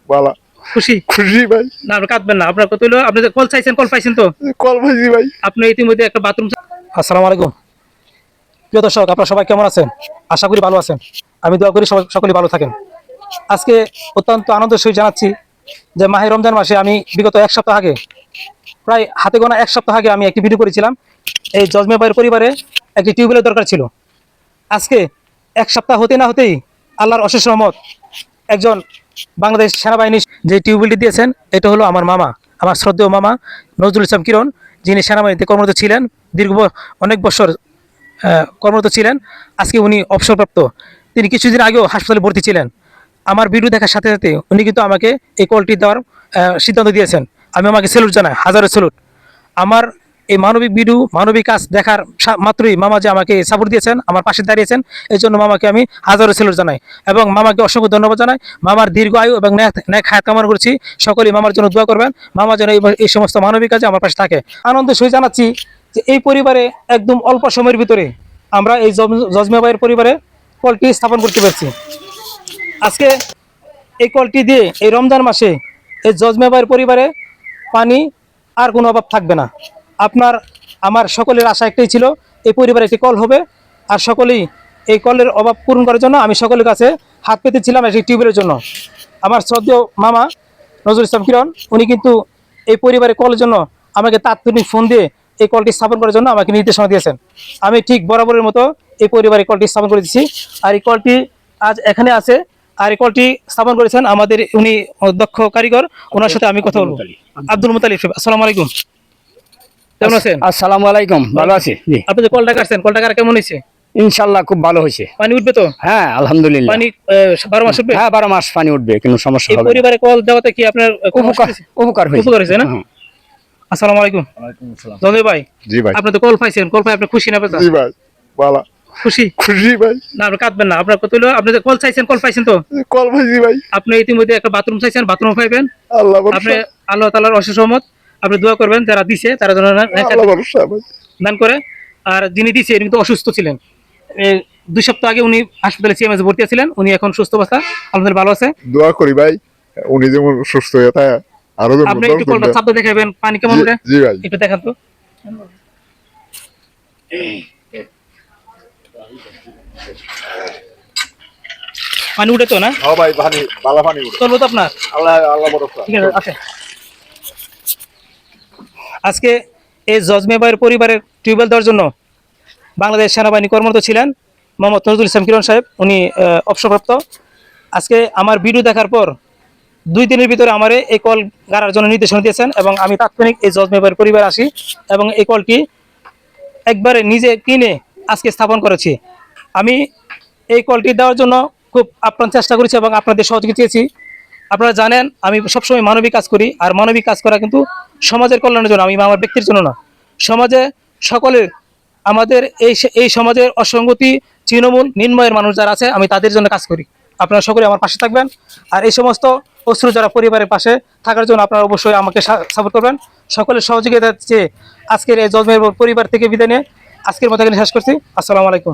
বালা খুশি খুশি ভাই। না, আপনি কাঁদবেন না। আপনার কত হলো? আপনি যে কল চাইছেন, কল পাইছেন তো? কল ভাইছি ভাই। আপনি ইতিমধ্যে একটা বাথরুম। আসসালামু আলাইকুম প্রিয় দর্শক, আপনারা সবাই কেমন আছেন? আশা করি ভালো আছেন। আমি দোয়া করি সকলেই ভালো থাকেন। আজকে অত্যন্ত আনন্দের সহিত জানাচ্ছি যে মাহে রমজান মাসে আমি বিগত এক সপ্তাহ আগে, প্রায় হাতে গোনা এক সপ্তাহ আগে আমি একটি ভিডিও করেছিলাম। এই জজমে ভাইয়ের পরিবারে একটি টিউবওয়েলের দরকার ছিল। আজকে এক সপ্তাহ হতে না হতেই আল্লাহর অশেষ রহমত, একজন বাংলাদেশ সেনাবাহিনী যে টিউবওয়েলটি দিয়েছেন, এটা হলো আমার মামা, আমার শ্রদ্ধেয় মামা নজরুল ইসলাম কিরণ, যিনি সেনাবাহিনীতে কর্মরত ছিলেন, দীর্ঘ অনেক বছর কর্মরত ছিলেন। আজকে উনি অবসরপ্রাপ্ত। তিনি কিছুদিন আগেও হাসপাতালে ভর্তি ছিলেন। আমার ভিডিও দেখার সাথে সাথে উনি কিন্তু আমাকে এই কলটি দেওয়ার সিদ্ধান্ত দিয়েছেন। আমি আমাকে স্যালুট জানাই, হাজারো স্যালুট। আমার এই মানবিক ভিডিও, মানবিক কাজ দেখার মাত্রই মামা যে আমাকে সাপোর্ট দিয়েছেন, আমার পাশে দাঁড়িয়েছেন, এই জন্য মামাকে আমি হাজারো স্যালুট জানাই এবং মামাকে অসংখ্য ধন্যবাদ জানাই। মামার দীর্ঘ আয়ু এবং ন্যাক হায়াত কামনা করছি। সকলেই মামার জন্য দোয়া করবেন, মামা যেন এই সমস্ত মানবিক কাজে আমার পাশে থাকে। আনন্দের সহিত জানাচ্ছি যে এই পরিবারে একদম অল্প সময়ের ভিতরে আমরা এই জজমে ভাইয়ের পরিবারে কলটি স্থাপন করতে পারছি। আজকে এই কলটি দিয়ে এই রমজান মাসে এই জজমে ভাইয়ের পরিবারে পানি আর কোনো অভাব থাকবে না। আমার সকলের আশা একটাই ছিল, এই পরিবারে একটি কল হবে, আর সকলেই এই কলের অভাব পূরণ করার জন্য আমি সকলের কাছে হাত পেতেছিলাম এই টিউবওয়েলের জন্য। আমার শ্রদ্ধেয় মামা নজরুল ইসলাম কিরণ, উনি কিন্তু এই পরিবারের কলের জন্য আমাকে তাৎক্ষণিক ফোন দিয়ে এই কলটি স্থাপন করার জন্য আমাকে নির্দেশনা দিয়েছেন। আমি ঠিক বরাবরের মতো এই পরিবারে কলটি স্থাপন করে দিচ্ছি। আর এই কলটি আজ এখানে আছে। আর এই কলটি স্থাপন করেছেন আমাদের উনি দক্ষ কারিগর, ওনার সাথে আমি কথা বলবো। আব্দুল মুতালিব। আসসালামু আলাইকুম, কেমন আছেন? আসসালামু আলাইকুম, ভালো আছি জি। আপনি যে কলটা কাটছেন, কলটা কাটা কেমন হয়েছে? ইনশাআল্লাহ খুব ভালো হয়েছে। পানি উঠবে তো? হ্যাঁ আলহামদুলিল্লাহ। পানি 12 মাস উঠবে? হ্যাঁ 12 মাস পানি উঠবে, কোনো সমস্যা এই হবে না। পরিবারে কল দেওয়াতে কি আপনার উপকার হয়েছে। উপকার হয়েছে না? হ্যাঁ। আসসালামু আলাইকুম। ওয়ালাইকুম আসসালাম। জজয় ভাই, জি ভাই। আপনি তো কল পাইছেন, কল পাই আপনি খুশি না বেজা? জি ভাই। বালা খুশি খুশি ভাই। না, আপনি কাঁদবেন না। আপনার কত হলো? আপনি যে কল চাইছেন, কল পাইছেন তো? কল ভাইছি ভাই। আপনি ইতিমধ্যে একটা বাথরুম চাইছেন, বাথরুম পাইবেন। আল্লাহ আপনি ভরসা। আল্লাহ তাআলার অশেষ রহমত, আপনি দোয়া করবেন যারা দিছে তারা যেন আল্লাহ ভরসা ভাই। দান করে। আর যিনি দিছে উনি কিন্তু অসুস্থ ছিলেন। 2 সপ্তাহ আগে উনি হাসপাতালে সিএমএস ভর্তি ছিলেন। উনি এখন সুস্থ অবস্থা, আলহামদুলিল্লাহ ভালো আছে। দোয়া করি ভাই, উনি যেমন সুস্থ হয়ে থাকে আরো যেন আপনি একটু কলটা চাপতে দেখাবেন, পানি কেমন ওঠে জি ভাই। একটু দেখান তো। পানি উঠে তো না? হ্যাঁ ভাই, পানি বালা পানি উঠে। চলবো তো আপনার? আল্লাহ ভরসা। ঠিক আছে, আছে। আজকে এই জজমে ভাইয়ের পরিবারের টিউবওয়েল দেওয়ার জন্য বাংলাদেশ সেনাবাহিনী কর্মরত ছিলেন মোহাম্মদ নজরুল ইসলাম কিরণ সাহেব, উনি অবসরপ্রাপ্ত। আজকে আমার ভিডিও দেখার পর 2 দিনের ভিতরে আমার এই কল গাড়ার জন্য নির্দেশনা দিয়েছেন এবং আমি তাৎক্ষণিক এই জজমে ভাইয়ের পরিবার আসি এবং এই কলটি একবারে নিজে কিনে আজকে স্থাপন করেছি। আমি এই কলটি দেওয়ার জন্য খুব আপ্রাণ চেষ্টা করেছি এবং আপনাদের সহযোগিতা চেয়েছি। আপনারা জানেন আমি সবসময় মানবিক কাজ করি, আর মানবিক কাজ করা কিন্তু সমাজের কল্যাণের জন্য, আমি আমার ব্যক্তির জন্য না। সমাজে সকলের, আমাদের এই সমাজের অসঙ্গতি, তৃণমূল নিম্নয়ের মানুষ যারা আছে, আমি তাদের জন্য কাজ করি। আপনারা সকলে আমার পাশে থাকবেন, আর এই সমস্ত অশ্রু যারা পরিবারের পাশে থাকার জন্য আপনারা অবশ্যই আমাকে সাপোর্ট করবেন। সকলের সহযোগিতা চেয়ে আজকের এই জজমের পরিবার থেকে বিদায় নিয়ে আজকের মতো এখানে শেষ করছি। আসসালামু আলাইকুম।